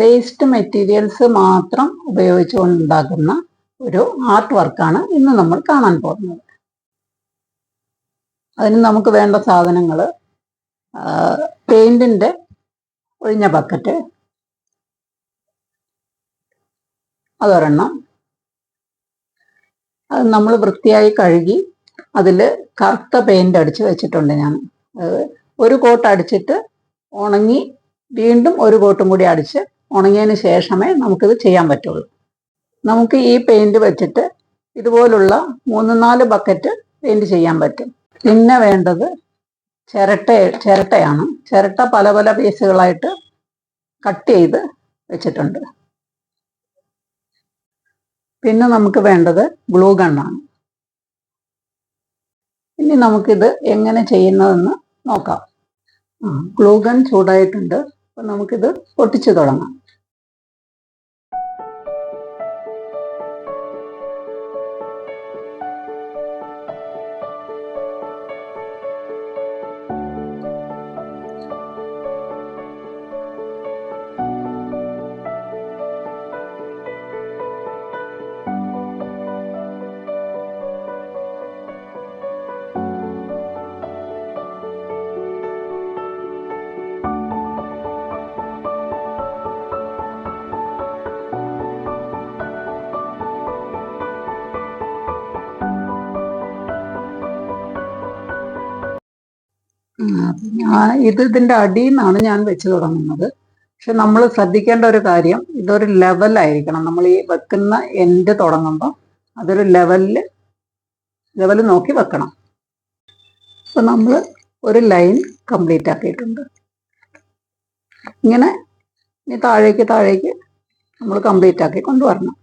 Waste materials മാത്രം ഉപയോഗിച്ചുകൊണ്ടുണ്ടാക്കുന്ന ഒരു art വർക്കാണ് ഇന്ന് നമ്മൾ കാണാൻ പോകുന്നത്. അതിന് നമുക്ക് വേണ്ട സാധനങ്ങൾ പെയിന്റിൻ്റെ ഒഴിഞ്ഞ ബക്കറ്റ് അതൊരെണ്ണം, അത് നമ്മൾ വൃത്തിയായി കഴുകി അതിൽ കറുത്ത പെയിന്റ് അടിച്ച് വെച്ചിട്ടുണ്ട്. ഞാൻ ഒരു കോട്ട് അടിച്ചിട്ട് ഉണങ്ങി വീണ്ടും ഒരു കോട്ടും കൂടി അടിച്ച് ഉണങ്ങിയതിന് ശേഷമേ നമുക്കിത് ചെയ്യാൻ പറ്റുള്ളൂ. നമുക്ക് ഈ പെയിന്റ് വെച്ചിട്ട് ഇതുപോലുള്ള 3-4 ബക്കറ്റ് പെയിന്റ് ചെയ്യാൻ പറ്റും. പിന്നെ വേണ്ടത് ചിരട്ടയാണ്. ചിരട്ട പല പല പീസുകളായിട്ട് കട്ട് ചെയ്ത് വെച്ചിട്ടുണ്ട്. പിന്നെ നമുക്ക് വേണ്ടത് ഗ്ലൂ ഗണ്ണാണ്. ഇനി നമുക്കിത് എങ്ങനെ ചെയ്യുന്നതെന്ന് നോക്കാം. ഗ്ലൂ ഗൺ ചൂടായിട്ടുണ്ട്. അപ്പം നമുക്കിത് പൊട്ടിച്ചു തുടങ്ങാം. ഇതിൻ്റെ അടിയിൽ നിന്നാണ് ഞാൻ വെച്ച് തുടങ്ങുന്നത്. പക്ഷെ നമ്മൾ ശ്രദ്ധിക്കേണ്ട ഒരു കാര്യം, ഇതൊരു ലെവലായിരിക്കണം. നമ്മൾ ഈ വെക്കുന്ന എൻഡ് തുടങ്ങുമ്പോൾ അതൊരു ലെവൽ നോക്കി വെക്കണം. അപ്പം നമ്മൾ ഒരു ലൈൻ കംപ്ലീറ്റ് ആക്കിയിട്ടുണ്ട്. ഇങ്ങനെ ഇനി താഴേക്ക് നമ്മൾ കംപ്ലീറ്റ് ആക്കി കൊണ്ടുവരണം.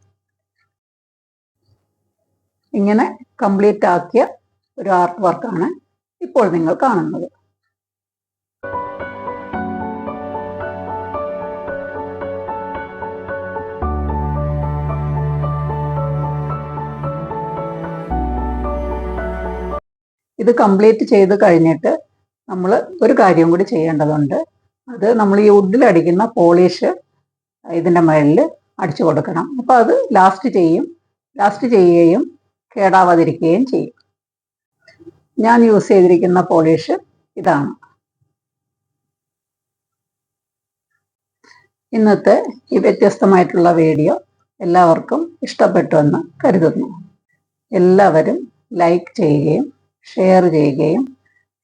ഇങ്ങനെ കംപ്ലീറ്റ് ആക്കിയ ഒരു ആർട്ട് വർക്കാണ് ഇപ്പോൾ നിങ്ങൾ കാണുന്നത്. ഇത് കംപ്ലീറ്റ് ചെയ്ത് കഴിഞ്ഞിട്ട് നമ്മൾ ഒരു കാര്യം കൂടി ചെയ്യേണ്ടതുണ്ട്. അത് നമ്മൾ ഈ വുഡിലടിക്കുന്ന പോളിഷ് ഇതിൻ്റെ മുകളിൽ അടിച്ചു കൊടുക്കണം. അപ്പോൾ അത് ലാസ്റ്റ് ചെയ്യുകയും കേടാവാതിരിക്കുകയും ചെയ്യും. ഞാൻ യൂസ് ചെയ്തിരിക്കുന്ന പോളിഷ് ഇതാണ്. ഇന്നത്തെ ഈ വ്യത്യസ്തമായിട്ടുള്ള വീഡിയോ എല്ലാവർക്കും ഇഷ്ടപ്പെട്ടു എന്ന് കരുതുന്നു. എല്ലാവരും ലൈക്ക് ചെയ്യുകയും ഷെയർ ചെയ്യുകയും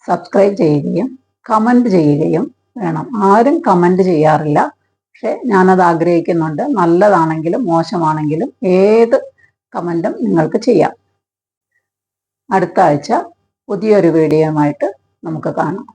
സബ്സ്ക്രൈബ് ചെയ്യുകയും കമൻറ്റ് ചെയ്യുകയും വേണം. ആരും കമൻറ്റ് ചെയ്യാറില്ല. പക്ഷെ ഞാനത് ആഗ്രഹിക്കുന്നുണ്ട്. നല്ലതാണെങ്കിലും മോശമാണെങ്കിലും ഏത് കമൻറ്റും നിങ്ങൾക്ക് ചെയ്യാം. അടുത്ത ആഴ്ച പുതിയൊരു വീഡിയോയുമായിട്ട് നമുക്ക് കാണാം.